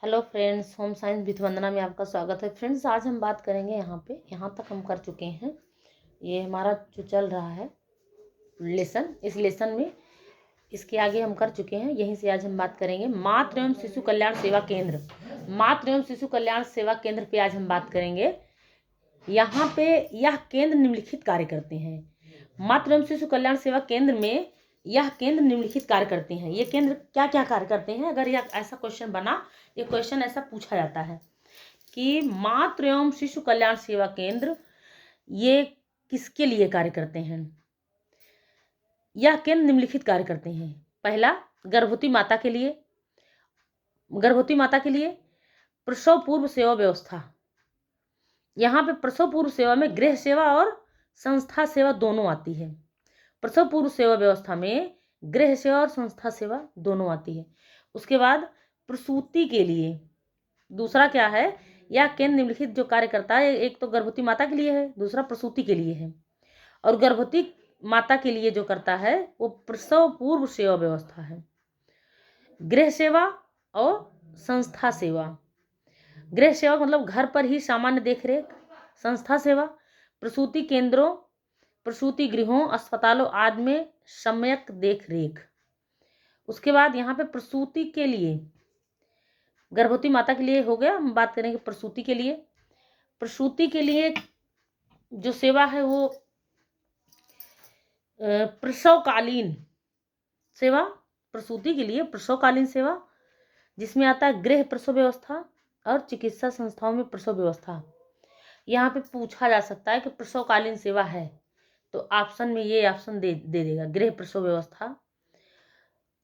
Hello friends, home science with Vandana में आपका स्वागत है। फ्रेंड्स, आज हम बात करेंगे यहाँ तक हम कर चुके हैं। ये हमारा जो चल रहा है लेसन, इस लेसन में इसके आगे हम कर चुके हैं। यहीं से आज हम बात करेंगे मातृ एवं शिशु कल्याण सेवा केंद्र। मातृ एवं शिशु कल्याण सेवा केंद्र पे आज हम बात करेंगे। यहाँ पे यह केंद्र निम्नलिखित कार्य करते हैं। मातृ एवं शिशु कल्याण सेवा केंद्र में यह केंद्र निम्नलिखित कार्य करते हैं। ये केंद्र क्या क्या कार्य करते हैं? अगर यह ऐसा क्वेश्चन बना, ये क्वेश्चन ऐसा पूछा जाता है कि मातृ एवं शिशु कल्याण सेवा केंद्र ये किसके लिए कार्य करते हैं? यह केंद्र निम्नलिखित कार्य करते हैं। पहला, गर्भवती माता के लिए। गर्भवती माता के लिए प्रसव पूर्व सेवा व्यवस्था। यहाँ पे प्रसव पूर्व सेवा में गृह सेवा और संस्था सेवा दोनों आती है। प्रसव पूर्व सेवा व्यवस्था में गृह सेवा और संस्था सेवा दोनों आती है। उसके बाद प्रसूति के लिए दूसरा क्या है? यह केंद्र निम्नलिखित जो कार्य करता है, एक तो गर्भवती माता के लिए है, दूसरा प्रसूति के लिए है। और गर्भवती माता के लिए जो करता है वो प्रसव पूर्व सेवा व्यवस्था है। गृह सेवा और संस्था सेवा। गृह सेवा मतलब घर पर ही सामान्य देखरेख। संस्था सेवा प्रसूति केंद्रों, प्रसूति गृहों, अस्पतालों आदि में सम्यक देखरेख। उसके बाद यहाँ पे प्रसूति के लिए, गर्भवती माता के लिए हो गया, हम बात करेंगे प्रसूति के लिए। प्रसूति के लिए जो सेवा है वो प्रसवकालीन सेवा। प्रसूति के लिए प्रसवकालीन सेवा, जिसमें आता है गृह प्रसव व्यवस्था और चिकित्सा संस्थाओं में प्रसव व्यवस्था। यहाँ पे पूछा जा सकता है कि प्रसवकालीन सेवा है, तो ऑप्शन में ये ऑप्शन दे देगा, गृह प्रसव व्यवस्था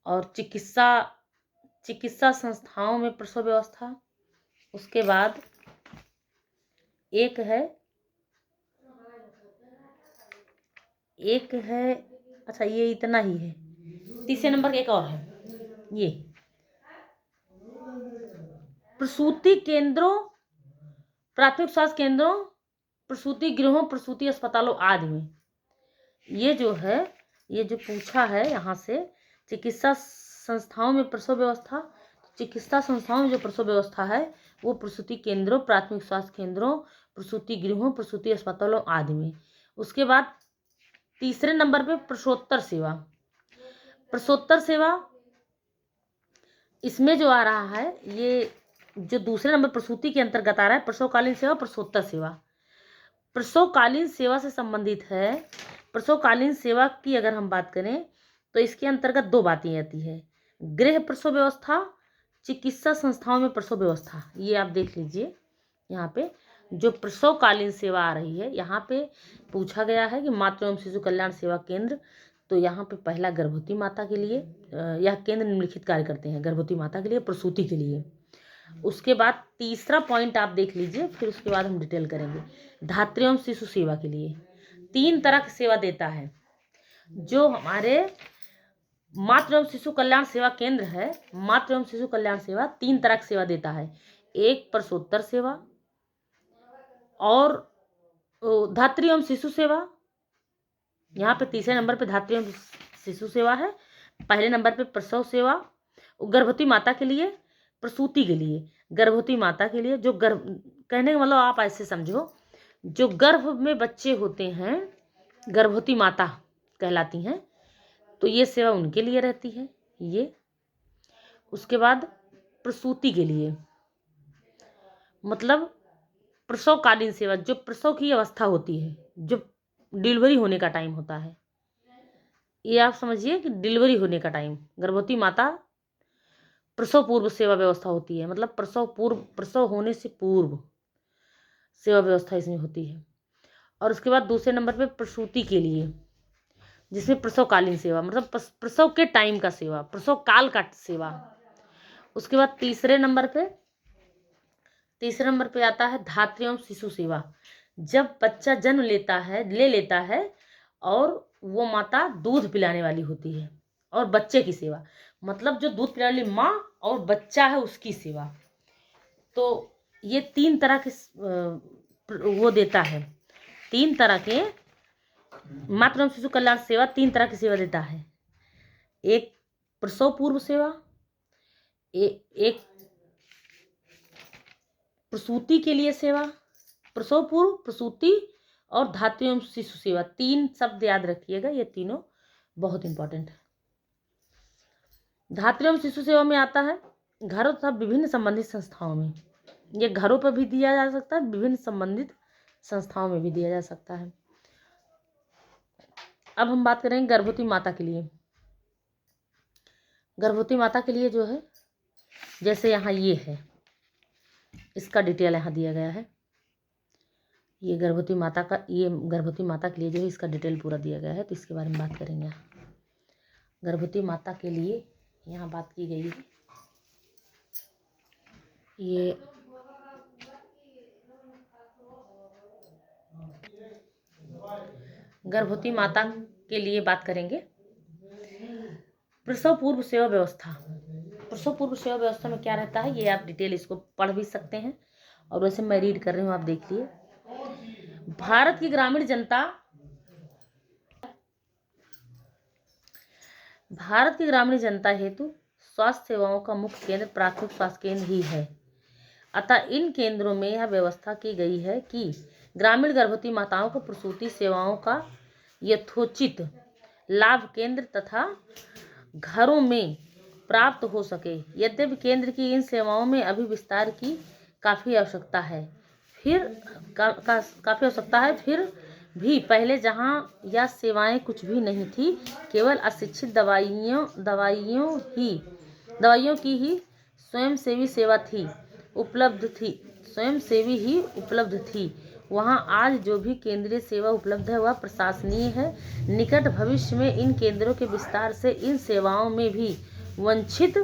और चिकित्सा संस्थाओं में प्रसव व्यवस्था। उसके बाद एक है, अच्छा ये इतना ही है। तीसरे नंबर एक और है, ये प्रसूति केंद्रों, प्राथमिक स्वास्थ्य केंद्रों, प्रसूति गृहों, प्रसूति अस्पतालों आदि में। ये जो है, ये जो पूछा है यहाँ से, चिकित्सा संस्थाओं में प्रसव व्यवस्था। चिकित्सा संस्थाओं में जो प्रसव व्यवस्था है वो प्रसूति केंद्रों, प्राथमिक स्वास्थ्य केंद्रों, प्रसूति गृहों, प्रसूति अस्पतालों आदि में। उसके बाद तीसरे नंबर पे प्रसवोत्तर सेवा। प्रसवोत्तर सेवा इसमें जो आ रहा है, ये जो दूसरे नंबर प्रसूति के अंतर्गत आ रहा है, प्रसवकालीन सेवा, प्रसवोत्तर सेवा। प्रसवकालीन सेवा से संबंधित है। प्रसवकालीन सेवा की अगर हम बात करें तो इसके अंतर्गत दो बातें आती है, गृह प्रसव व्यवस्था, चिकित्सा संस्थाओं में प्रसव व्यवस्था। ये आप देख लीजिए, यहाँ पे जो प्रसवकालीन सेवा आ रही है, यहाँ पे पूछा गया है कि मातृ एवं शिशु कल्याण सेवा केंद्र। तो यहाँ पे पहला गर्भवती माता के लिए यह केंद्र निम्नलिखित कार्य करते हैं, गर्भवती माता के लिए, प्रसूति के लिए। उसके बाद तीसरा पॉइंट आप देख लीजिए, फिर उसके बाद हम डिटेल करेंगे। धात्री एवं शिशु सेवा के लिए 3 तरह की सेवा देता है जो हमारे मातृ एवं शिशु कल्याण सेवा केंद्र है। मातृ एवं शिशु कल्याण सेवा 3 तरह की सेवा देता है। एक प्रसूतर सेवा और धात्री एवं शिशु सेवा। यहाँ पे तीसरे नंबर पे धात्री एवं शिशु सेवा है, पहले नंबर पे प्रसव सेवा। गर्भवती माता के लिए, प्रसूति के लिए। गर्भवती माता के लिए जो कहने का मतलब आप ऐसे समझो, जो गर्भ में बच्चे होते हैं गर्भवती माता कहलाती हैं, तो ये सेवा उनके लिए रहती है ये। उसके बाद प्रसूति के लिए मतलब प्रसवकालीन सेवा, जो प्रसव की अवस्था होती है, जो डिलीवरी होने का टाइम होता है, ये आप समझिए कि डिलीवरी होने का टाइम, गर्भवती माता प्रसव पूर्व सेवा व्यवस्था होती है, मतलब प्रसव होने से पूर्व सेवा व्यवस्था इसमें होती है। और उसके बाद दूसरे नंबर पे प्रसूति के लिए, जिसमें प्रसवकालीन सेवा मतलब प्रसव के टाइम का सेवा, प्रसव काल का सेवा। उसके बाद तीसरे नंबर पे आता है धात्री एवं शिशु सेवा। जब बच्चा जन्म ले लेता है और वो माता दूध पिलाने वाली होती है, और बच्चे की सेवा मतलब जो दूध पिलाने वाली माँ और बच्चा है उसकी सेवा। तो ये 3 तरह के वो देता है, 3 तरह के मातृ एवं शिशु कल्याण सेवा 3 तरह की सेवा देता है। एक प्रसव पूर्व सेवा, एक प्रसूति के लिए सेवा, प्रसव पूर्व, प्रसूति और धात्री एवं शिशु सेवा, 3 शब्द याद रखिएगा, ये तीनों बहुत इंपॉर्टेंट है। धात्री एवं शिशु सेवा में आता है घरों तथा विभिन्न संबंधित संस्थाओं में। ये घरों पर भी दिया जा सकता है, विभिन्न संबंधित संस्थाओं में भी दिया जा सकता है। अब हम बात करेंगे गर्भवती माता के लिए। गर्भवती माता के लिए जो है, जैसे यहाँ ये है, इसका डिटेल यहाँ दिया गया है। ये गर्भवती माता का, ये गर्भवती माता के लिए जो है इसका डिटेल पूरा दिया गया है, तो इसके बारे में बात करेंगे। गर्भवती माता के लिए यहाँ बात की गई है। ये गर्भवती माता के लिए बात करेंगे। प्रसव पूर्व सेवा व्यवस्था। प्रसव पूर्व सेवा व्यवस्था में क्या रहता है, ये आप डिटेल इसको पढ़ भी सकते हैं, और वैसे मैं रीड कर रही हूँ, आप देख लिए। भारत की ग्रामीण जनता, भारत की ग्रामीण जनता हेतु स्वास्थ्य सेवाओं का मुख्य केंद्र प्राथमिक स्वास्थ्य केंद्र ही है। अतः इन केंद्रों में यह व्यवस्था की गई है कि ग्रामीण गर्भवती माताओं को प्रसूति सेवाओं का यथोचित लाभ केंद्र तथा घरों में प्राप्त हो सके। यद्यपि केंद्र की इन सेवाओं में अभी विस्तार की काफ़ी आवश्यकता है, काफ़ी आवश्यकता है, फिर भी पहले जहां यह सेवाएं कुछ भी नहीं थी, केवल अशिक्षित दवाइयों की ही स्वयंसेवी सेवा थी, उपलब्ध थी, स्वयंसेवी ही उपलब्ध थी, वहां आज जो भी केंद्रीय सेवा उपलब्ध है वह प्रशंसनीय है। निकट भविष्य में इन केंद्रों के विस्तार से इन सेवाओं में भी वांछित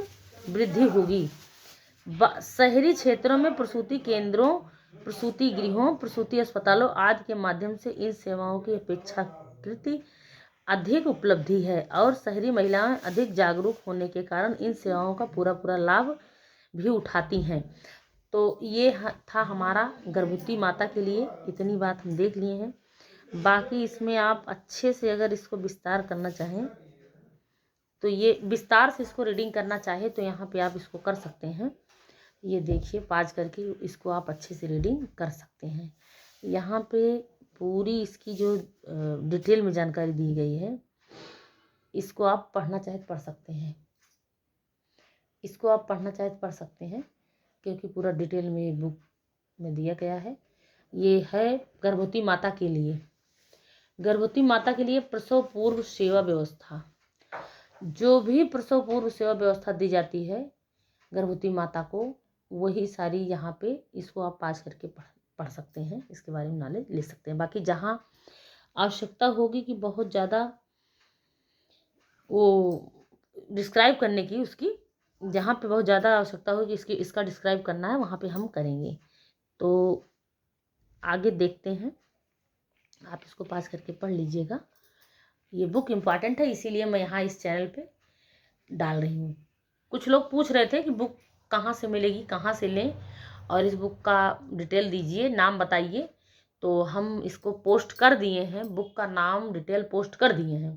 वृद्धि होगी। शहरी क्षेत्रों में प्रसूति केंद्रों, प्रसूति गृहों, प्रसूति अस्पतालों आदि के माध्यम से इन सेवाओं की अपेक्षाकृत अधिक उपलब्धि है, और शहरी महिलाएं अधिक जागरूक होने के कारण इन सेवाओं का पूरा लाभ भी उठाती हैं। तो ये था हमारा गर्भवती माता के लिए, इतनी बात हम देख लिए हैं। बाकी इसमें आप अच्छे से अगर इसको विस्तार करना चाहें तो ये विस्तार से इसको रीडिंग करना चाहे तो यहाँ पे आप इसको कर सकते हैं। ये देखिए, पाज करके इसको आप अच्छे से रीडिंग कर सकते हैं। यहाँ पे पूरी इसकी जो डिटेल में जानकारी दी गई है, इसको आप पढ़ना चाहे तो पढ़ सकते हैं, इसको आप पढ़ना चाहे तो पढ़ सकते हैं, क्योंकि पूरा डिटेल में बुक में दिया गया है। ये है गर्भवती माता के लिए। गर्भवती माता के लिए प्रसव पूर्व सेवा व्यवस्था, जो भी प्रसव पूर्व सेवा व्यवस्था दी जाती है गर्भवती माता को, वही सारी यहाँ पे इसको आप पास करके पढ़ सकते हैं, इसके बारे में नॉलेज ले सकते हैं। बाकी जहाँ आवश्यकता होगी कि बहुत ज़्यादा वो डिस्क्राइब करने की, उसकी जहाँ पे बहुत ज़्यादा आवश्यकता होगी इसका डिस्क्राइब करना है, वहाँ पे हम करेंगे। तो आगे देखते हैं, आप इसको पास करके पढ़ लीजिएगा। ये बुक इम्पॉर्टेंट है, इसीलिए मैं यहाँ इस चैनल पे डाल रही हूँ। कुछ लोग पूछ रहे थे कि बुक कहाँ से मिलेगी, कहाँ से लें, और इस बुक का डिटेल दीजिए, नाम बताइए। तो हम इसको पोस्ट कर दिए हैं, बुक का नाम डिटेल पोस्ट कर दिए हैं,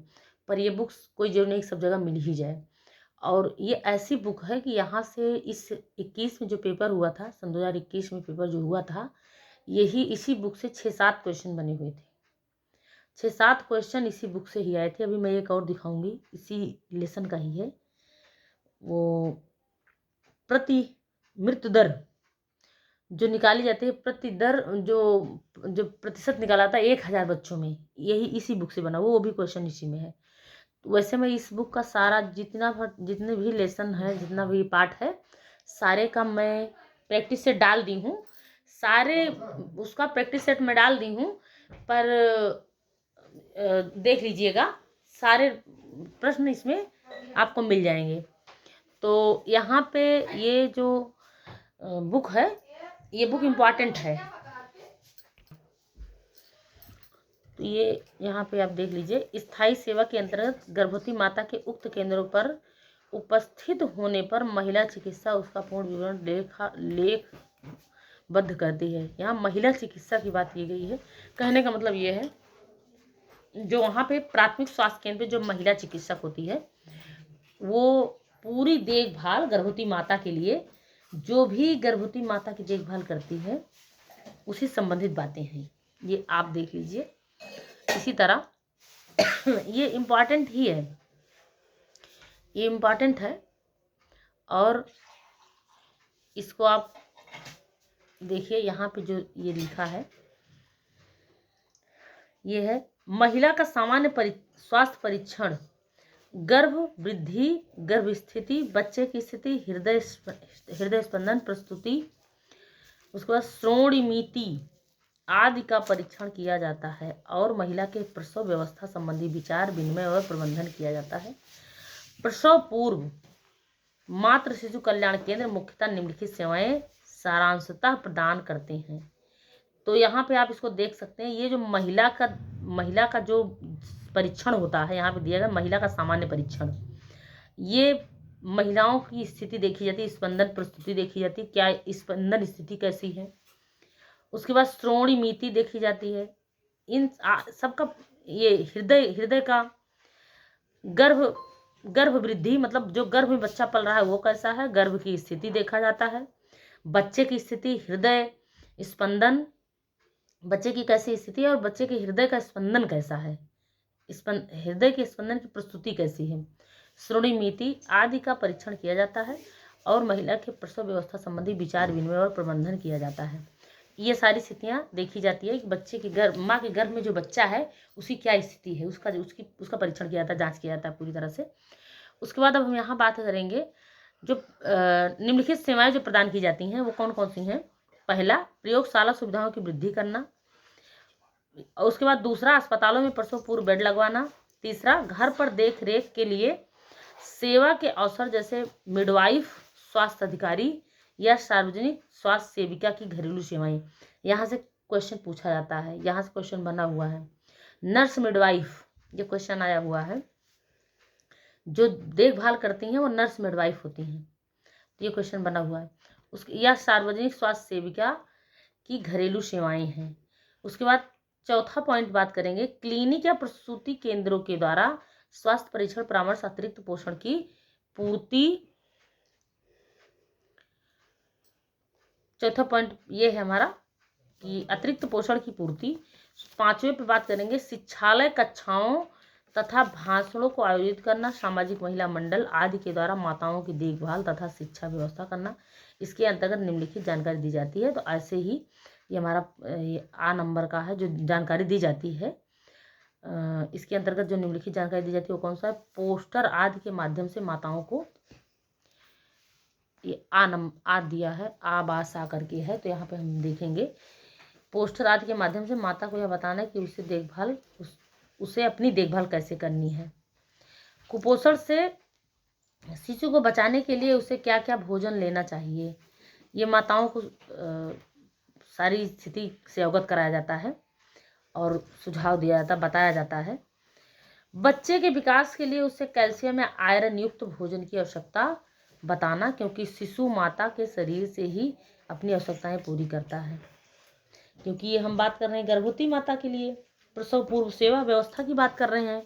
पर ये बुक्स कोई जरूरी नहीं सब जगह मिल ही जाए। और ये ऐसी बुक है कि यहाँ से इस 21 में जो पेपर हुआ था, सन 2021 में पेपर जो हुआ था, यही इसी बुक से 6-7 क्वेश्चन बने हुए थे। 6-7 क्वेश्चन इसी बुक से ही आए थे। अभी मैं एक और दिखाऊंगी, इसी लेसन का ही है। वो प्रति मृत्यु दर जो निकाली जाती है, प्रति दर जो प्रतिशत निकाला था 1000 बच्चों में, यही इसी बुक से बना, वो भी क्वेश्चन इसी में है। वैसे मैं इस बुक का सारा जितने भी लेसन है, जितना भी पार्ट है, सारे का मैं प्रैक्टिस सेट डाल दी हूँ, सारे उसका प्रैक्टिस सेट में डाल दी हूँ। पर देख लीजिएगा, सारे प्रश्न इसमें आपको मिल जाएंगे। तो यहाँ पे ये जो बुक है, ये बुक इम्पॉर्टेंट है। तो ये यहाँ पे आप देख लीजिए, स्थायी सेवा के अंतर्गत गर्भवती माता के उक्त केंद्रों पर उपस्थित होने पर महिला चिकित्सा उसका पूर्ण विवरण लेखबद्ध करती है। यहाँ महिला चिकित्सा की बात की गई है। कहने का मतलब ये है, जो वहाँ पे प्राथमिक स्वास्थ्य केंद्र पे जो महिला चिकित्सक होती है, वो पूरी देखभाल गर्भवती माता के लिए जो भी गर्भवती माता की देखभाल करती है उसी संबंधित बातें हैं। ये आप देख लीजिए। इसी तरह ये इम्पॉर्टेंट ही है, ये इम्पॉर्टेंट है। और इसको आप देखिए, यहाँ पे जो ये लिखा है, ये है महिला का सामान्य स्वास्थ्य परीक्षण, गर्भ वृद्धि, गर्भ स्थिति, बच्चे की स्थिति, हृदय स्पंदन, प्रस्तुति, उसके बाद श्रोणिमिति आदि का परीक्षण किया जाता है और महिला के प्रसव व्यवस्था संबंधी विचार विनिमय और प्रबंधन किया जाता है। प्रसव पूर्व मातृ शिशु कल्याण केंद्र मुख्यतः निम्नलिखित सेवाएं सारांशतः प्रदान करते हैं। तो यहाँ पे आप इसको देख सकते हैं। ये जो महिला का जो परीक्षण होता है, यहाँ पे दिया गया महिला का सामान्य परीक्षण, ये महिलाओं की स्थिति देखी जाती है, स्पंदन प्रस्तुति देखी जाती है, क्या स्पंदन स्थिति कैसी है। उसके बाद श्रोणिमिति देखी जाती है। इन सबका ये हृदय का गर्भ वृद्धि, मतलब जो गर्भ में बच्चा पल रहा है वो कैसा है, गर्भ की स्थिति देखा जाता है। बच्चे की स्थिति, हृदय स्पंदन, बच्चे की कैसी स्थिति है और बच्चे के हृदय का स्पंदन कैसा है, हृदय के स्पंदन की प्रस्तुति कैसी है, श्रोणिमिति आदि का परीक्षण किया जाता है और महिला के प्रसव व्यवस्था संबंधी विचार विनिमय और प्रबंधन किया जाता है। ये सारी स्थितियाँ देखी जाती है कि बच्चे के गर्भ, माँ के गर्भ में जो बच्चा है उसकी क्या स्थिति है, उसका परीक्षण किया जाता है, जांच किया जाता है पूरी तरह से। उसके बाद अब हम यहाँ बात करेंगे जो निम्नलिखित सेवाएं जो प्रदान की जाती हैं वो कौन कौन सी हैं। पहला, प्रयोगशाला सुविधाओं की वृद्धि करना। उसके बाद दूसरा, अस्पतालों में प्रसव पूर्व बेड लगवाना। तीसरा, घर पर देख रेख के लिए सेवा के अवसर जैसे मिडवाइफ, स्वास्थ्य अधिकारी या सार्वजनिक स्वास्थ्य सेविका की घरेलू सेवाएं। यहाँ से क्वेश्चन पूछा जाता है, यहाँ से क्वेश्चन बना हुआ है। नर्स मिडवाइफ, ये क्वेश्चन आया हुआ है। जो देखभाल करती हैं वो नर्स मिडवाइफ होती हैं, तो ये क्वेश्चन बना हुआ है। या सार्वजनिक स्वास्थ्य सेविका की घरेलू सेवाएं हैं। उसके बाद चौथा पॉइंट बात करेंगे, क्लिनिक या प्रसूति केंद्रों के द्वारा स्वास्थ्य परीक्षण, परामर्श, अतिरिक्त पोषण की पूर्ति। चौथा पॉइंट ये है हमारा कि अतिरिक्त पोषण की पूर्ति। पांचवें पे बात करेंगे, शिक्षालय कक्षाओं तथा भाषणों को आयोजित करना, सामाजिक महिला मंडल आदि के द्वारा माताओं की देखभाल तथा शिक्षा व्यवस्था करना। इसके अंतर्गत निम्नलिखित जानकारी दी जाती है। तो ऐसे ही ये हमारा आ नंबर का है जो जानकारी दी जाती है। इसके अंतर्गत जो निम्नलिखित जानकारी दी जाती है वो कौन सा है, पोस्टर आदि के माध्यम से माताओं को, ये आ दिया है, आबासा करके है, तो यहाँ पे हम देखेंगे पोस्टर आदि के माध्यम से माता को यह बताना है कि उसे अपनी देखभाल कैसे करनी है। कुपोषण से शिशु को बचाने के लिए उसे क्या क्या भोजन लेना चाहिए, ये माताओं को सारी स्थिति से अवगत कराया जाता है और सुझाव दिया जाता, बताया जाता है। बच्चे के विकास के लिए उसे कैल्शियम या आयरन युक्त भोजन की आवश्यकता बताना, क्योंकि शिशु माता के शरीर से ही अपनी आवश्यकताएं पूरी करता है। क्योंकि ये हम बात कर रहे हैं गर्भवती माता के लिए, प्रसव पूर्व सेवा व्यवस्था की बात कर रहे हैं,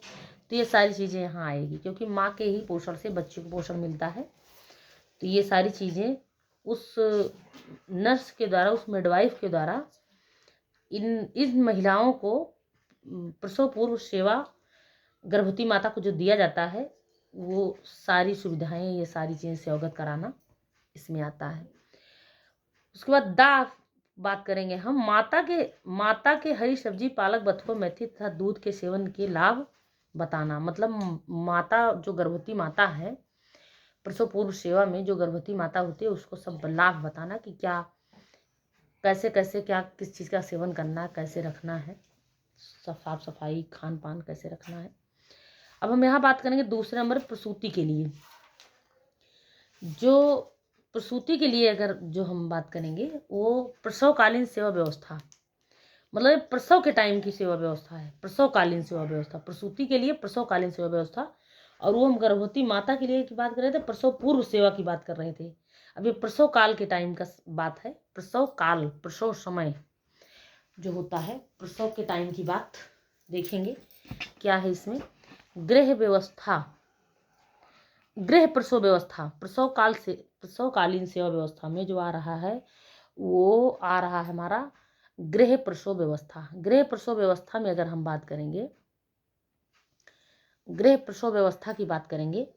तो ये सारी चीज़ें यहाँ आएगी, क्योंक't माँ के ही पोषण से बच्चे को पोषण मिलता है। तो ये सारी चीज़ें उस नर्स के द्वारा, उस मिडवाइफ के द्वारा इन महिलाओं को प्रसव पूर्व सेवा गर्भवती माता को जो दिया जाता है वो सारी सुविधाएं, ये सारी चीज़ें से अवगत कराना इसमें आता है। उसके बाद बात करेंगे हम, माता के हरी सब्जी, पालक, बथुआ, मेथी तथा दूध के सेवन के लाभ बताना। मतलब माता, जो गर्भवती माता है, प्रसव पूर्व सेवा में जो गर्भवती माता होती है उसको सब लाभ बताना कि क्या कैसे कैसे क्या किस चीज़ का सेवन करना, कैसे रखना है, साफ सफाई, खान पान कैसे रखना है। अब हम यहाँ बात करेंगे दूसरे नंबर प्रसूति के लिए। जो प्रसूति के लिए अगर जो हम बात करेंगे वो प्रसवकालीन सेवा व्यवस्था, मतलब प्रसव के टाइम की सेवा व्यवस्था है, प्रसवकालीन सेवा व्यवस्था। प्रसूति के लिए प्रसवकालीन सेवा व्यवस्था, और वो हम गर्भवती माता के लिए की बात कर रहे थे, प्रसव पूर्व सेवा की बात कर रहे थे। अब ये प्रसव काल के टाइम का बात है, प्रसव काल, प्रसव समय जो होता है, प्रसव के टाइम की बात देखेंगे क्या है इसमें। गृह व्यवस्था, गृह प्रसव व्यवस्था, प्रसवकालीन सेवा व्यवस्था में जो आ रहा है वो आ रहा है हमारा गृह प्रसव व्यवस्था। गृह प्रसव व्यवस्था में अगर हम बात करेंगे, गृह प्रसव व्यवस्था की बात करेंगे,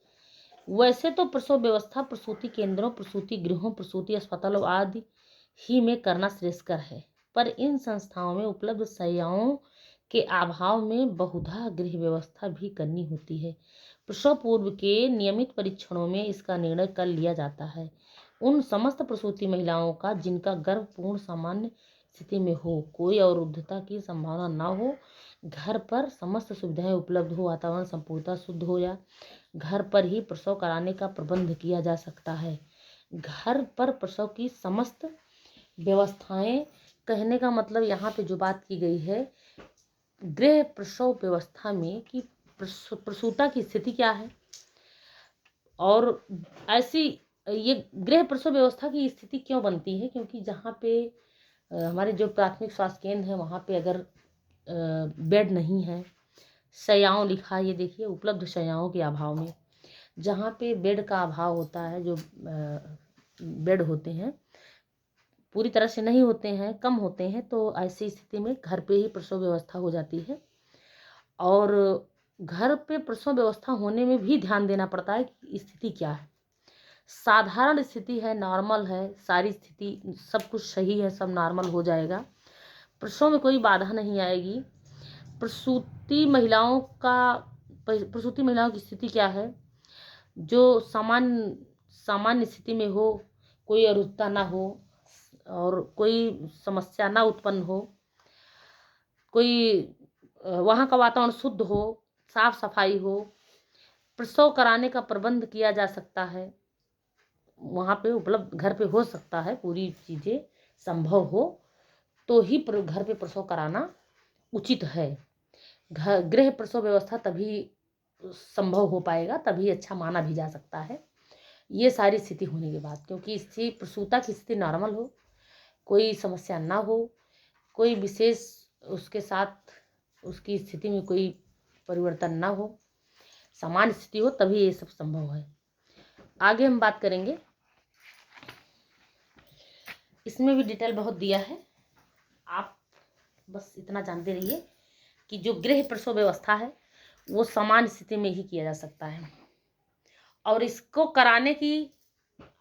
वैसे तो प्रसव व्यवस्था प्रसूति केंद्रों, प्रसूति गृहों, प्रसूति अस्पतालों आदि ही में करना श्रेयस्कर है, पर इन संस्थाओं में उपलब्ध शैय्याओं के अभाव में बहुधा गृह व्यवस्था भी करनी होती है। प्रसव पूर्व के नियमित परीक्षणों में इसका निर्णय कर लिया जाता है। उन समस्त प्रसूति महिलाओं का जिनका गर्भ पूर्ण सामान्य स्थिति में हो, कोई अवरुद्धता की संभावना न हो, घर पर समस्त सुविधाएं उपलब्ध हो, वातावरण संपूर्णतः शुद्ध हो या घर पर ही प्रसव कराने का प्रबंध किया जा सकता है। घर पर प्रसव की समस्त व्यवस्थाएं, कहने का मतलब यहाँ पे जो बात की गई है गृह प्रसव व्यवस्था में कि प्रसूता की स्थिति क्या है, और ऐसी ये गृह प्रसव व्यवस्था की स्थिति क्यों बनती है, क्योंकि जहाँ पे हमारे जो प्राथमिक स्वास्थ्य केंद्र है वहाँ पे अगर बेड नहीं है, शैय्याओं लिखा है, ये देखिए उपलब्ध शैय्याओं के अभाव में, जहाँ पे बेड का अभाव होता है, जो बेड होते हैं पूरी तरह से नहीं होते हैं, कम होते हैं, तो ऐसी स्थिति में घर पे ही प्रसव व्यवस्था हो जाती है। और घर पे प्रसव व्यवस्था होने में भी ध्यान देना पड़ता है कि स्थिति क्या है। साधारण स्थिति है, नॉर्मल है, सारी स्थिति सब कुछ सही है, सब नॉर्मल हो जाएगा, प्रसव में कोई बाधा नहीं आएगी। प्रसूति महिलाओं की स्थिति क्या है, जो सामान्य स्थिति में हो, कोई अरुधता ना हो और कोई समस्या ना उत्पन्न हो, कोई वहाँ का वातावरण शुद्ध हो, साफ सफाई हो, प्रसव कराने का प्रबंध किया जा सकता है, वहाँ पे उपलब्ध घर पे हो सकता है, पूरी चीज़ें संभव हो तो ही घर पे प्रसव कराना उचित है। गृह प्रसव व्यवस्था तभी संभव हो पाएगा, तभी अच्छा माना भी जा सकता है, ये सारी स्थिति होने के बाद, क्योंकि स्थिति प्रसूता की स्थिति नॉर्मल हो, कोई समस्या ना हो, कोई विशेष उसके साथ उसकी स्थिति में कोई परिवर्तन ना हो, सामान्य स्थिति हो, तभी ये सब संभव है। आगे हम बात करेंगे, इसमें भी डिटेल बहुत दिया है, आप बस इतना जानते रहिए कि जो गृह प्रसव व्यवस्था है वो सामान्य स्थिति में ही किया जा सकता है, और इसको कराने की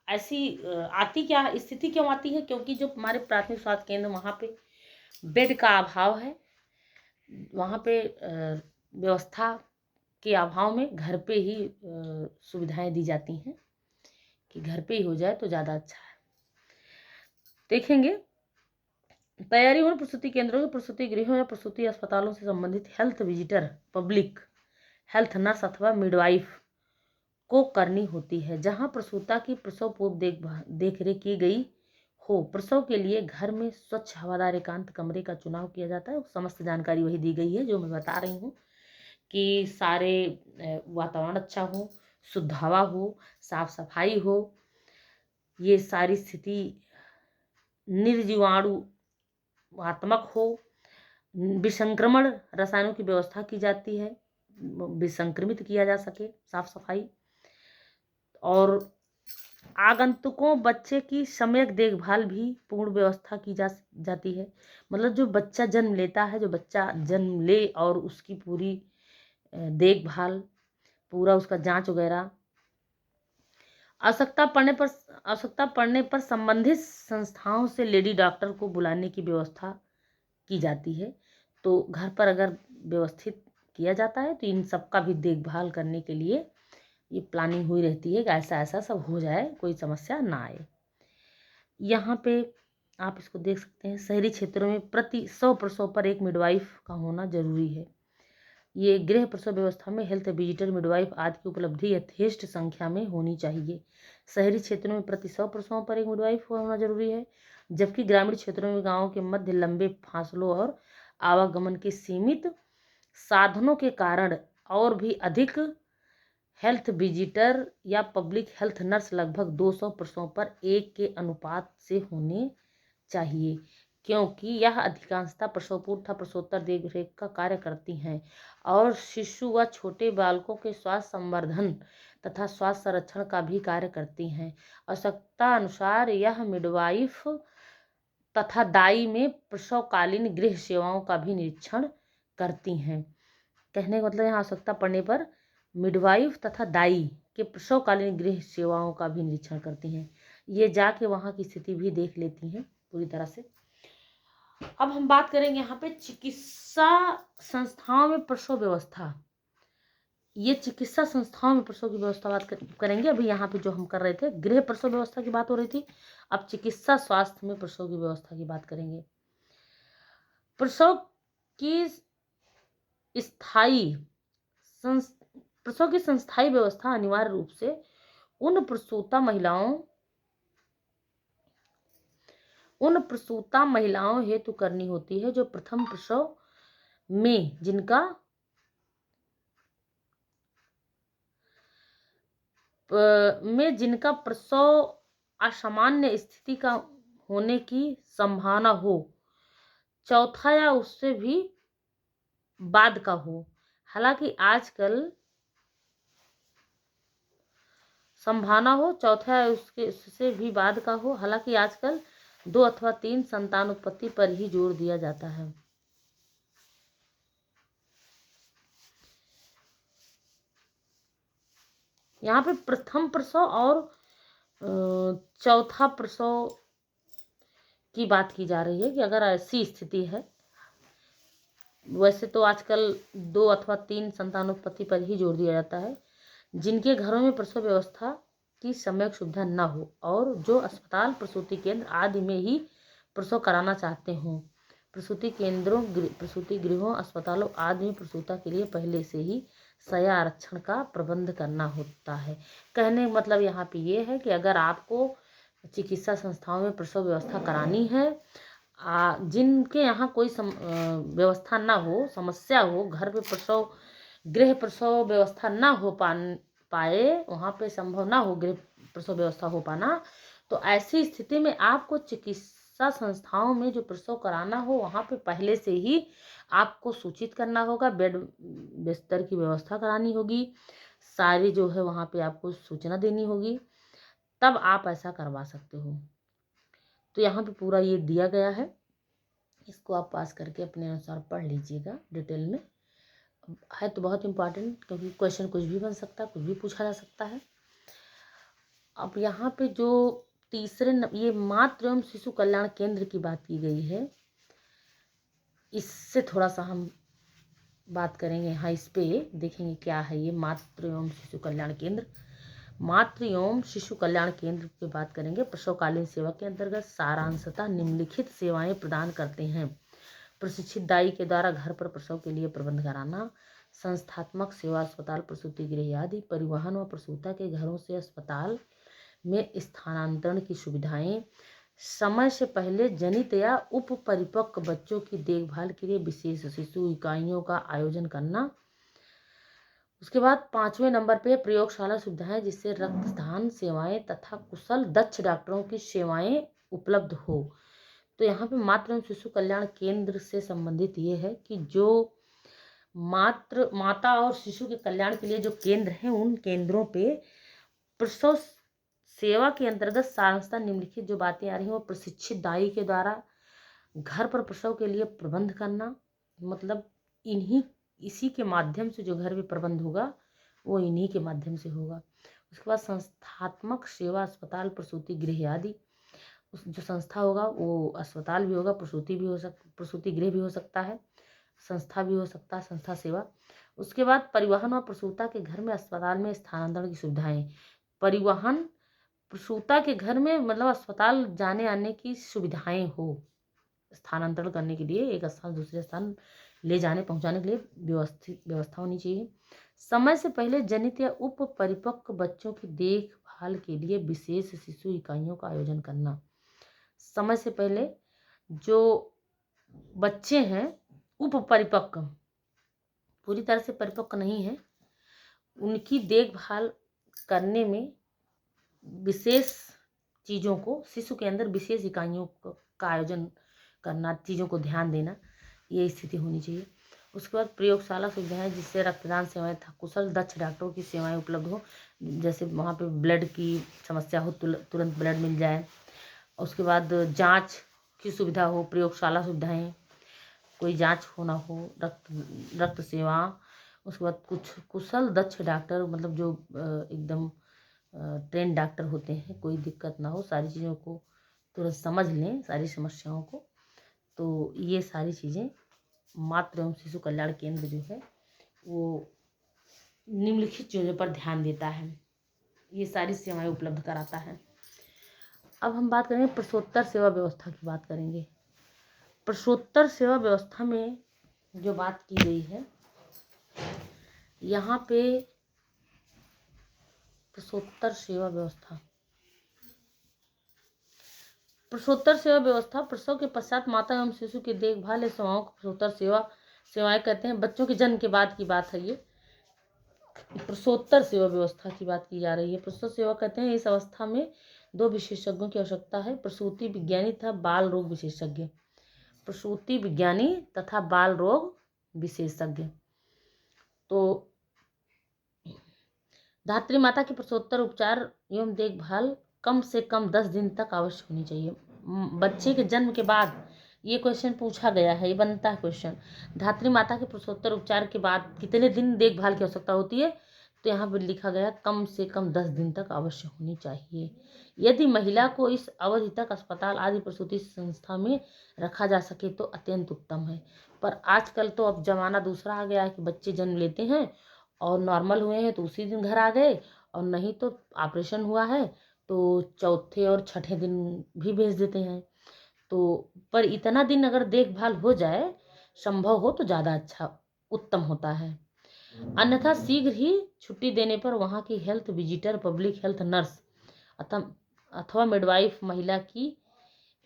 ऐसी स्थिति क्यों आती है, क्योंकि जो हमारे प्राथमिक स्वास्थ्य केंद्र वहाँ पे बेड का अभाव है, वहाँ पे व्यवस्था के अभाव में घर पे ही सुविधाएं दी जाती हैं कि घर पे ही हो जाए तो ज़्यादा अच्छा है। देखेंगे तैयारी होने प्रसूति केंद्रों के प्रसूति गृहों या प्रसूति अस्पतालों से संबंधित health visitor, public health nurse अथवा मिडवाइफ को करनी होती है, जहां प्रसूता की प्रसव पूर्व देखरेख की गई हो। प्रसव के लिए घर में स्वच्छ हवादार एकांत कमरे का चुनाव किया जाता है। समस्त जानकारी वही दी गई है जो मैं बता रही हूँ कि सारे वातावरण अच्छा हो, शुद्ध हवा हो, साफ सफाई हो, ये सारी स्थिति निर्जीवाणुआत्मक हो, विसंक्रमण रसायनों की व्यवस्था की जाती है, विसंक्रमित किया जा सके, साफ सफाई, और आगंतुकों बच्चे की सम्यक देखभाल भी पूर्ण व्यवस्था की जाती है। मतलब जो बच्चा जन्म लेता है, जो बच्चा जन्म ले और उसकी पूरी देखभाल, पूरा उसका जांच वगैरह, आवश्यकता पड़ने पर संबंधित संस्थाओं से लेडी डॉक्टर को बुलाने की व्यवस्था की जाती है। तो घर पर अगर व्यवस्थित किया जाता है तो इन सब का भी देखभाल करने के लिए ये प्लानिंग हुई रहती है कि ऐसा ऐसा सब हो जाए, कोई समस्या ना आए। यहाँ पे आप इसको देख सकते हैं, शहरी क्षेत्रों में प्रति 100 प्रसव पर एक मिडवाइफ का होना जरूरी है। ये गृह प्रसव व्यवस्था में हेल्थ विजिटर, मिडवाइफ आदि की उपलब्धि यथेष्ट संख्या में होनी चाहिए। शहरी क्षेत्रों में प्रति 100 प्रसवों पर एक मिडवाइफ होना जरूरी है, जबकि ग्रामीण क्षेत्रों में गाँव के मध्य लंबे फासलों और आवागमन के सीमित साधनों के कारण और भी अधिक हेल्थ विजिटर या पब्लिक हेल्थ नर्स लगभग 200 प्रसवों पर 1 के अनुपात से होने चाहिए, क्योंकि यह अधिकांशतः प्रसव पूर्व तथा प्रसवोत्तर देखरेख का कार्य करती हैं और शिशु व छोटे बालकों के स्वास्थ्य संवर्धन तथा स्वास्थ्य संरक्षण का भी कार्य करती हैं। आवश्यकता अनुसार यह मिडवाइफ तथा दाई में प्रसवकालीन गृह सेवाओं का भी निरीक्षण करती हैं। कहने का मतलब यहाँ आवश्यकता पड़ने पर मिडवाइफ तथा दाई के प्रसवकालीन गृह सेवाओं का भी निरीक्षण करती हैं। ये जाके वहाँ की स्थिति भी देख लेती हैं पूरी तरह से। अब हम बात करेंगे यहाँ पे चिकित्सा संस्थाओं में प्रसव व्यवस्था। ये चिकित्सा संस्थाओं में प्रसव की व्यवस्था बात करेंगे। अभी यहाँ पे जो हम कर रहे थे गृह प्रसव व्यवस्था की बात हो रही थी, अब चिकित्सा स्वास्थ्य में प्रसव की व्यवस्था की बात करेंगे। प्रसव की संस्थाई व्यवस्था अनिवार्य रूप से उन प्रसूता महिलाओं हेतु करनी होती है जो प्रथम प्रसव में जिनका प्रसव असामान्य स्थिति का होने की संभावना हो, चौथा या उससे भी बाद का हो। हालांकि आजकल संभावना हो चौथा या उससे भी बाद का हो, हालांकि आजकल 2 अथवा 3 संतान उत्पत्ति पर ही जोर दिया जाता है। यहाँ पे प्रथम प्रसव और चौथा प्रसव की बात की जा रही है कि अगर ऐसी स्थिति है, वैसे तो आजकल 2 अथवा 3 संतानोत्पत्ति पर ही जोर दिया जाता है, जिनके घरों में प्रसव व्यवस्था की सम्यक सुविधा न हो और जो अस्पताल, प्रसूति केंद्र आदि में ही प्रसव कराना चाहते हों। प्रसूति केंद्रों, प्रसूति गृहों, अस्पतालों आदि में प्रसूता के लिए पहले से ही शय्या आरक्षण का प्रबंध करना होता है। कहने का मतलब यहाँ पे ये है कि अगर आपको चिकित्सा संस्थाओं में प्रसव व्यवस्था करानी है, जिनके यहाँ कोई व्यवस्था ना हो, समस्या हो, घर पे प्रसव गृह प्रसव व्यवस्था ना हो पाए, वहाँ पे संभव ना हो गृह प्रसव व्यवस्था हो पाना, तो ऐसी स्थिति में आपको चिकित्सा संस्थाओं में जो प्रसव कराना हो वहाँ पे पहले से ही आपको सूचित करना होगा, बेड बिस्तर की व्यवस्था करानी होगी, सारी जो है वहाँ पे आपको सूचना देनी होगी, तब आप ऐसा करवा सकते हो। तो यहाँ पे पूरा ये दिया गया है, इसको आप पास करके अपने अनुसार पढ़ लीजिएगा डिटेल में। है तो बहुत इम्पोर्टेंट, क्योंकि क्वेश्चन कुछ भी बन सकता है, कुछ भी पूछा जा सकता है। अब यहाँ पे जो ये मातृ एवं शिशु कल्याण केंद्र की बात की गई है, इससे थोड़ा सा हम बात करेंगे। हाँ, इस पे देखेंगे क्या है ये मातृ एवं शिशु कल्याण केंद्र। मातृ एवं शिशु कल्याण केंद्र की बात करेंगे। प्रसवकालीन सेवा के अंतर्गत सारांशतः निम्नलिखित सेवाएं प्रदान करते हैं: प्रशिक्षित दाई के द्वारा घर पर प्रसव के लिए प्रबंध कराना, संस्थात्मक सेवा, अस्पताल, प्रसूति गृह आदि, परिवहन व प्रसूता के घरों से अस्पताल में स्थानांतरण की सुविधाएं, समय से पहले जनित या उप परिपक्व बच्चों की देखभाल के लिए विशेष शिशु इकाइयों का आयोजन करना। उसके बाद 5वें नंबर पे प्रयोगशाला सुविधाएं, जिससे रक्तदान सेवाएं तथा कुशल दक्ष डॉक्टरों की सेवाएं उपलब्ध हो। तो यहाँ पे मातृ एवं शिशु कल्याण केंद्र से संबंधित ये है कि जो माता और शिशु के कल्याण के लिए जो केंद्र हैं, उन केंद्रों पे प्रसव सेवा के अंतर्गत सारांशतः निम्नलिखित जो बातें आ रही हैं, वो प्रशिक्षित दाई के द्वारा घर पर प्रसव के लिए प्रबंध करना, मतलब इसी के माध्यम से जो घर में प्रबंध होगा वो इन्हीं के माध्यम से होगा। उसके बाद संस्थात्मक सेवा, अस्पताल, प्रसूति गृह आदि, जो संस्था होगा वो अस्पताल भी होगा, प्रसूति गृह भी हो सकता है, संस्था भी हो सकता है, संस्था सेवा। उसके बाद परिवहन और प्रसूता के घर में अस्पताल में स्थानांतरण की सुविधाएं। परिवहन प्रसूता के घर में मतलब अस्पताल जाने आने की सुविधाएं हो, स्थानांतरण करने के लिए एक स्थान दूसरे स्थान ले जाने पहुंचाने के लिए व्यवस्था होनी चाहिए। समय से पहले जनित या उप परिपक्व बच्चों की देखभाल के लिए विशेष शिशु इकाइयों का आयोजन करना। समय से पहले जो बच्चे हैं उप परिपक्व, पूरी तरह से परिपक्व नहीं है, उनकी देखभाल करने में विशेष चीज़ों को, शिशु के अंदर विशेष इकाइयों का आयोजन करना, चीज़ों को ध्यान देना, ये स्थिति होनी चाहिए। उसके बाद प्रयोगशाला सुविधाएं, जिससे रक्तदान सेवाएं था कुशल दक्ष डॉक्टरों की सेवाएं उपलब्ध हो, जैसे वहाँ पे ब्लड की समस्या हो तुरंत ब्लड मिल जाए। उसके बाद जांच की सुविधा हो, प्रयोगशाला सुविधाएं, कोई जांच होना हो, रक्त सेवा। उसके बाद कुछ कुशल दक्ष डॉक्टर, मतलब जो एकदम ट्रेन डॉक्टर होते हैं, कोई दिक्कत ना हो, सारी चीज़ों को तुरंत समझ लें, सारी समस्याओं को। तो ये सारी चीज़ें मातृ एवं शिशु कल्याण केंद्र जो है वो निम्नलिखित चीज़ों पर ध्यान देता है, ये सारी सेवाएं उपलब्ध कराता है। अब हम बात करेंगे प्रसूतर सेवा व्यवस्था की बात करेंगे। प्रसूतर सेवा व्यवस्था में जो बात की गई है, यहाँ पे प्रसूतर सेवा व्यवस्था, प्रसूतर सेवा व्यवस्था प्रसव के पश्चात माता एवं शिशु की देखभाल या सेवाओं को प्रसूतर सेवाएं कहते हैं। बच्चों के जन्म के बाद की बात है ये। प्रसूतर सेवा व्यवस्था की बात की जा रही है। प्रसूत सेवा कहते हैं इस अवस्था में 2 विशेषज्ञों की आवश्यकता है, प्रसूति विज्ञानी तथा बाल रोग विशेषज्ञ। प्रसूति विज्ञानी तथा बाल रोग विशेषज्ञ। तो धात्री माता की प्रसूतर उपचार एवं देखभाल कम से कम 10 दिन तक अवश्य होनी चाहिए। बच्चे के जन्म के बाद ये क्वेश्चन पूछा गया है, ये बनता है क्वेश्चन। धात्री माता के प्रसूतर उपचार के बाद कितने दिन देखभाल की आवश्यकता होती है, तो यहाँ पर लिखा गया कम से कम 10 दिन तक अवश्य होनी चाहिए। यदि महिला को इस अवधि तक अस्पताल आदि प्रसूति संस्था में रखा जा सके तो अत्यंत उत्तम है। पर आजकल तो अब जमाना दूसरा आ गया है कि बच्चे जन्म लेते हैं और नॉर्मल हुए हैं तो उसी दिन घर आ गए, और नहीं तो ऑपरेशन हुआ है तो चौथे और छठे दिन भी भेज देते हैं। तो पर इतना दिन अगर देखभाल हो जाए, संभव हो, तो ज़्यादा अच्छा उत्तम होता है। अन्यथा शीघ्र ही छुट्टी देने पर वहाँ की health visitor, public health nurse अथवा मिडवाइफ महिला की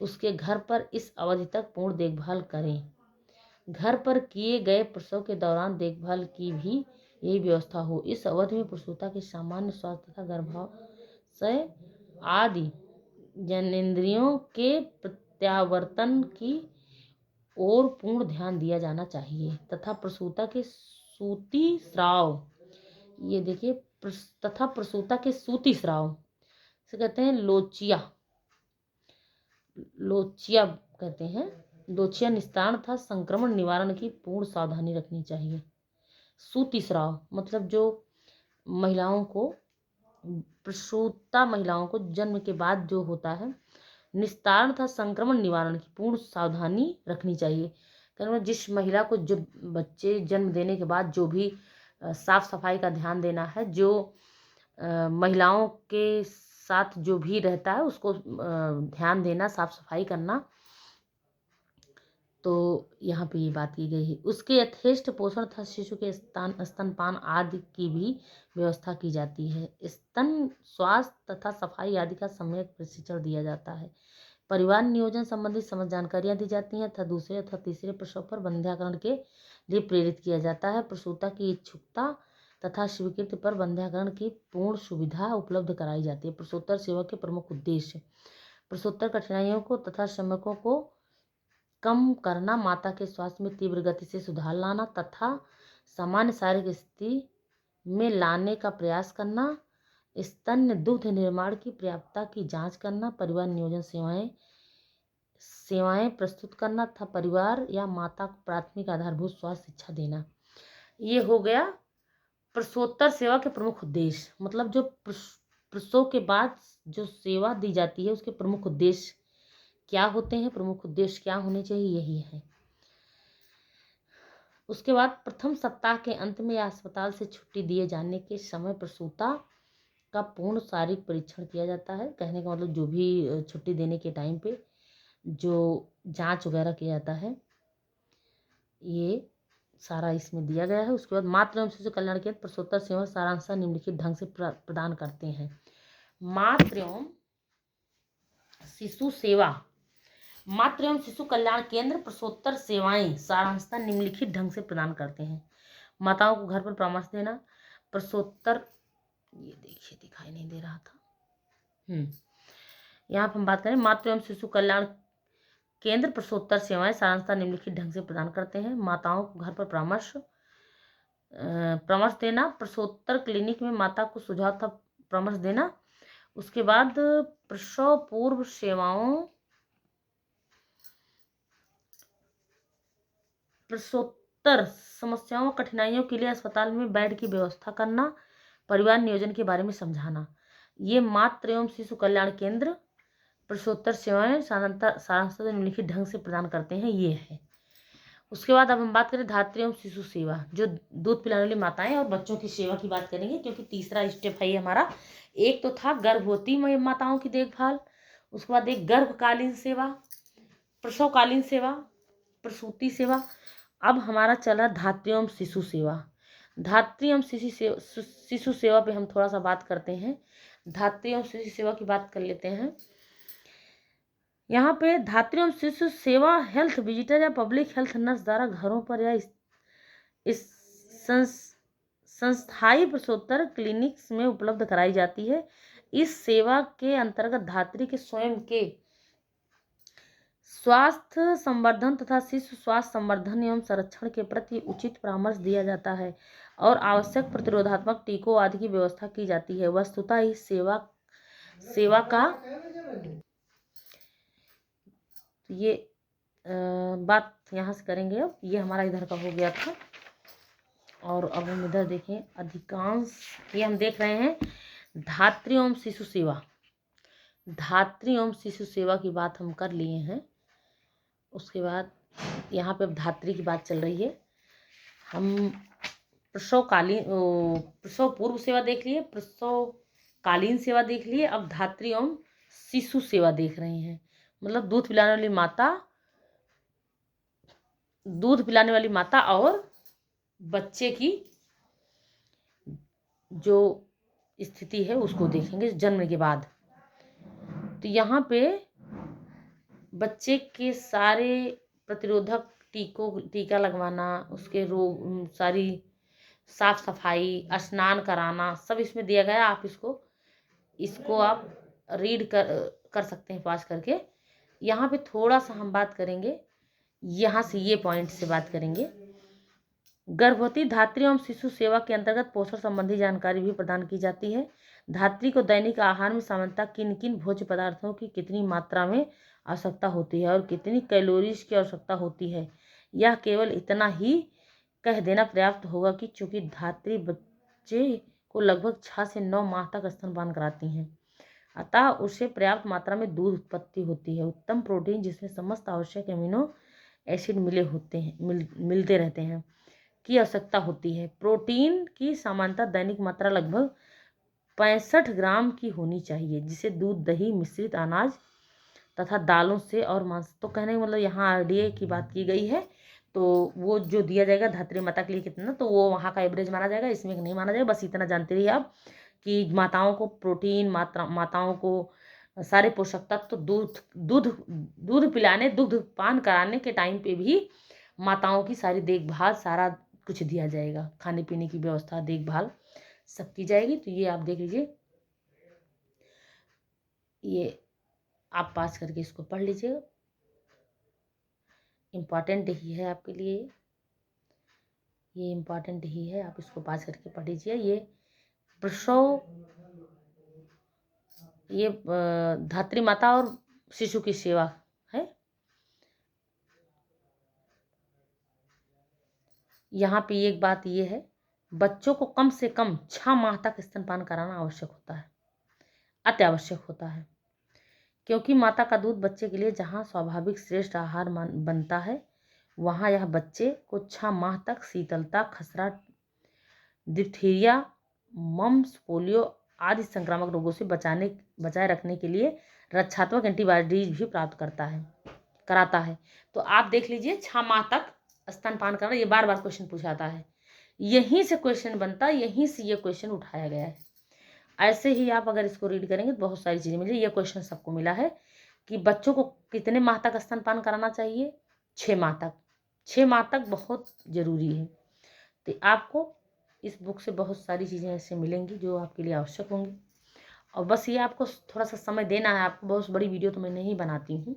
उसके घर पर इस अवधि तक पूर्ण देखभाल करें। घर पर किए गए प्रसव के दौरान देखभाल की भी यही व्यवस्था हो। इस अवधि में प्रसूता के सामान्य स्वास्थ्य तथा गर्भाशय आदि जनेंद्रियों के प्रत्यावर्तन की ओर पूर्ण ध्यान दिया जाना चाहिए तथा प्रसूता के सूती स्राव, ये देखिए, तथा प्रसूता के सूती स्राव से कहते हैं लोचिया, लोचिया कहते हैं, लोचिया निस्तारण तथा संक्रमण निवारण की पूर्ण सावधानी रखनी चाहिए। सूती स्राव मतलब जो महिलाओं को, प्रसूता महिलाओं को जन्म के बाद जो होता है, निस्तारण तथा संक्रमण निवारण की पूर्ण सावधानी रखनी चाहिए। कहने जिस महिला को जो बच्चे जन्म देने के बाद जो भी साफ सफाई का ध्यान देना है, जो महिलाओं के साथ जो भी रहता है उसको ध्यान देना, साफ सफाई करना, तो यहाँ पे ये बात की गई है। उसके यथेष्ट पोषण तथा शिशु के स्तनपान आदि की भी व्यवस्था की जाती है। स्तन स्वास्थ्य तथा सफाई आदि का सम्यक प्रशिक्षण दिया जाता है। परिवार नियोजन संबंधी समस्त जानकारियाँ दी जाती हैं तथा दूसरे अथवा तीसरे प्रसव पर वंध्याकरण के लिए प्रेरित किया जाता है। प्रसूता की इच्छुकता तथा स्वीकृति पर वंध्याकरण की पूर्ण सुविधा उपलब्ध कराई जाती है। प्रसूतर सेवा के प्रमुख उद्देश्य: प्रसूतर कठिनाइयों को तथा श्रमिकों को कम करना, माता के स्वास्थ्य में तीव्र गति से सुधार लाना तथा सामान्य शारीरिक स्थिति में लाने का प्रयास करना, स्तन्य दुग्ध निर्माण की पर्याप्तता की जांच करना, परिवार नियोजन सेवाएं प्रस्तुत करना तथा परिवार या माता को प्राथमिक आधारभूत स्वास्थ्य शिक्षा देना। ये हो गया प्रसूतर सेवा के प्रमुख उद्देश्य। मतलब जो प्रसव के बाद जो सेवा दी जाती है उसके प्रमुख उद्देश्य क्या होते हैं, प्रमुख उद्देश्य क्या होने चाहिए, यही है। उसके बाद प्रथम सप्ताह के अंत में या अस्पताल से छुट्टी दिए जाने के समय प्रसूता का पूर्ण शारीरिक परीक्षण किया जाता है। कहने का मतलब जो भी छुट्टी देने के टाइम पे जो जांच वगैरह किया जाता है, ये सारा इसमें दिया गया है। उसके बाद मातृ एवं शिशु कल्याण केंद्र प्रसूतर सेवा सारांश निम्नलिखित ढंग से प्रदान करते हैं। मातृ एवं शिशु सेवा, मातृ एवं शिशु कल्याण केंद्र प्रसूतर सेवाएं सारांशता निम्नलिखित ढंग से प्रदान करते हैं। माताओं को घर पर परामर्श देना, प्रसूतर, ये देखिए दिखाई नहीं दे रहा था, यहाँ पर हम बात करें मातृ एवं शिशु कल्याण केंद्र प्रसूतर सेवाएं साधारणतः निम्नलिखित ढंग से प्रदान करते हैं। माताओं को घर पर परामर्श देना, प्रसूतर क्लिनिक में माता को सुझाव तथा परामर्श देना। उसके बाद प्रसव पूर्व सेवाओं, प्रसूतर समस्याओं कठिनाइयों के लिए अस्पताल में बेड की व्यवस्था करना, परिवार नियोजन के बारे में समझाना। ये मातृ एवं शिशु कल्याण केंद्र प्रसूतर सेवाएं साधारणतः निम्नलिखित ढंग से प्रदान करते हैं, ये है। उसके बाद अब हम बात करें धात्री एवं शिशु सेवा, जो दूध पिलाने वाली माताएं और बच्चों की सेवा की बात करेंगे, क्योंकि तीसरा स्टेप है ये हमारा। एक तो था गर्भवती माताओं की देखभाल, उसके बाद एक गर्भकालीन सेवा, प्रसवकालीन सेवा, प्रसूति सेवा। अब हमारा चला धात्री एवं शिशु सेवा। धात्री एवं शिशु सेवा पे हम थोड़ा सा बात करते हैं। धात्री एवं शिशु सेवा की बात कर लेते हैं। यहाँ पे धात्री एवं शिशु सेवा हेल्थ विजिटर या पब्लिक हेल्थ नर्स द्वारा घरों पर या इस संस्थाई प्रसूतर क्लिनिक्स में उपलब्ध कराई जाती है। इस सेवा के अंतर्गत धात्री के स्वयं के स्वास्थ्य संवर्धन तथा शिशु स्वास्थ्य संवर्धन एवं संरक्षण के प्रति उचित परामर्श दिया जाता है और आवश्यक प्रतिरोधात्मक टीकों आदि की व्यवस्था की जाती है। वस्तुतः इस सेवा का ये बात यहाँ से करेंगे। अब ये हमारा इधर का हो गया था, और अब हम इधर देखें। अधिकांश ये हम देख रहे हैं धात्री एवं शिशु सेवा। धात्री एवं शिशु सेवा की बात हम कर लिए हैं। उसके बाद यहाँ पे अब धात्री की बात चल रही है। हम प्रसव पूर्व सेवा देख लिए, प्रसवकालीन सेवा देख लिए, अब धात्री एवं शिशु सेवा देख रहे हैं। मतलब दूध पिलाने वाली माता और बच्चे की जो स्थिति है उसको देखेंगे जन्म के बाद। तो यहाँ पे बच्चे के सारे प्रतिरोधक टीका लगवाना, उसके रोग सारी साफ सफाई, स्नान कराना, सब इसमें दिया गया। आप इसको आप रीड कर सकते हैं पास करके। यहाँ पे थोड़ा सा हम बात करेंगे, यहाँ से ये पॉइंट से बात करेंगे। गर्भवती धात्री एवं शिशु सेवा के अंतर्गत पोषण संबंधी जानकारी भी प्रदान की जाती है। धात्री को दैनिक आहार में सामान्यतः किन किन भोज्य पदार्थों की कितनी मात्रा में आवश्यकता होती है और कितनी कैलोरीज की आवश्यकता होती है, यह केवल इतना ही कह देना पर्याप्त होगा कि चूंकि धात्री बच्चे को लगभग 6 से 9 माह तक स्तनपान कराती हैं, अतः उसे पर्याप्त मात्रा में दूध उत्पत्ति होती है। उत्तम प्रोटीन जिसमें समस्त आवश्यक एमिनो एसिड मिलते रहते हैं की आवश्यकता होती है। प्रोटीन की सामान्यतः दैनिक मात्रा लगभग 65 ग्राम की होनी चाहिए, जिसे दूध, दही, मिश्रित अनाज तथा दालों से और मांस। तो कहने का मतलब यहाँ RDA की बात की गई है, तो वो जो दिया जाएगा धात्री माता के लिए कितना, तो वो वहाँ का एवरेज माना जाएगा, इसमें नहीं माना जाएगा। बस इतना जानते रहिए आप कि माताओं को प्रोटीन माताओं को सारे पोषक तत्व दूध पिलाने, दूध पान कराने के टाइम पे भी माताओं की सारी देखभाल, सारा कुछ दिया जाएगा, खाने पीने की व्यवस्था, देखभाल सब की जाएगी। तो ये आप देख लीजिए, ये आप पास करके इसको पढ़ लीजिएगा, इम्पॉर्टेंट ही है आपके लिए, ये इम्पॉर्टेंट ही है, आप इसको पास करके पढ़ लीजिए। ये प्रसव, ये धात्री माता और शिशु की सेवा है। यहाँ पे एक बात ये है, बच्चों को कम से कम 6 माह तक स्तनपान कराना आवश्यक होता है, अति आवश्यक होता है, क्योंकि माता का दूध बच्चे के लिए जहाँ स्वाभाविक श्रेष्ठ आहार बनता है, वहाँ यह बच्चे को 6 माह तक शीतलता, खसरा, डिप्थीरिया, मम्स, पोलियो आदि संक्रामक रोगों से बचाए रखने के लिए रक्षात्मक एंटीबॉडीज भी प्राप्त कराता है। तो आप देख लीजिए, 6 माह तक स्तनपान करना, ये बार बार क्वेश्चन पूछाता है, यहीं से क्वेश्चन बनता है, यहीं से ये क्वेश्चन उठाया गया है। ऐसे ही आप अगर इसको रीड करेंगे तो बहुत सारी चीज़ें मिलेगी। ये क्वेश्चन सबको मिला है कि बच्चों को कितने माह तक स्तनपान कराना चाहिए, 6 माह तक। 6 माह तक बहुत ज़रूरी है। तो आपको इस बुक से बहुत सारी चीज़ें ऐसे मिलेंगी जो आपके लिए आवश्यक होंगी, और बस ये आपको थोड़ा सा समय देना है। आपको बहुत बड़ी वीडियो तो मैं नहीं बनाती हूँ,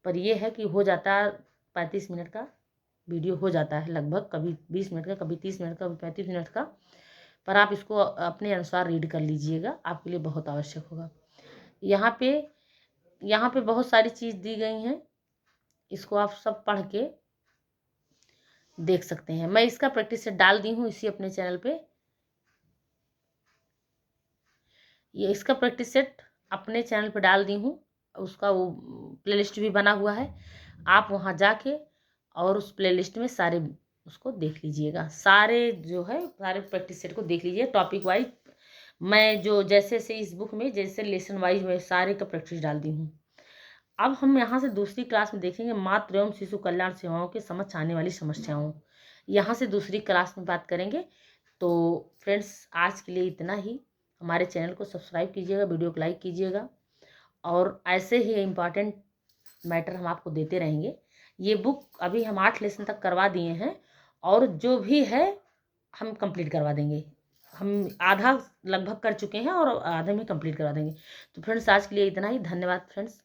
पर ये है कि हो जाता है 35 मिनट का वीडियो हो जाता है लगभग, कभी 20 मिनट का, कभी 30 मिनट का, कभी 35 मिनट का। पर आप इसको अपने अनुसार रीड कर लीजिएगा, आपके लिए बहुत आवश्यक होगा। यहाँ पे बहुत सारी चीज़ दी गई हैं, इसको आप सब पढ़ के देख सकते हैं। मैं इसका प्रैक्टिस सेट डाल दी हूँ इसी अपने चैनल पे। ये इसका प्रैक्टिस सेट अपने चैनल पे डाल दी हूँ, उसका वो प्लेलिस्ट भी बना हुआ है। आप वहाँ जाके और उस प्लेलिस्ट में सारे उसको देख लीजिएगा, सारे जो है सारे प्रैक्टिस सेट को देख लीजिए टॉपिक वाइज। मैं जो जैसे से इस बुक में जैसे लेसन वाइज मैं सारे का प्रैक्टिस डाल दी हूँ। अब हम यहाँ से दूसरी क्लास में देखेंगे मातृ एवं शिशु कल्याण सेवाओं के समझ आने वाली समस्याओं। यहाँ से दूसरी क्लास में बात करेंगे। तो फ्रेंड्स, आज के लिए इतना ही। हमारे चैनल को सब्सक्राइब कीजिएगा, वीडियो को लाइक कीजिएगा, और ऐसे ही इम्पॉर्टेंट मैटर हम आपको देते रहेंगे। ये बुक अभी हम 8 लेसन तक करवा दिए हैं, और जो भी है हम कंप्लीट करवा देंगे। हम आधा लगभग कर चुके हैं और आधा में कंप्लीट करवा देंगे। तो फ्रेंड्स, आज के लिए इतना ही। धन्यवाद फ्रेंड्स।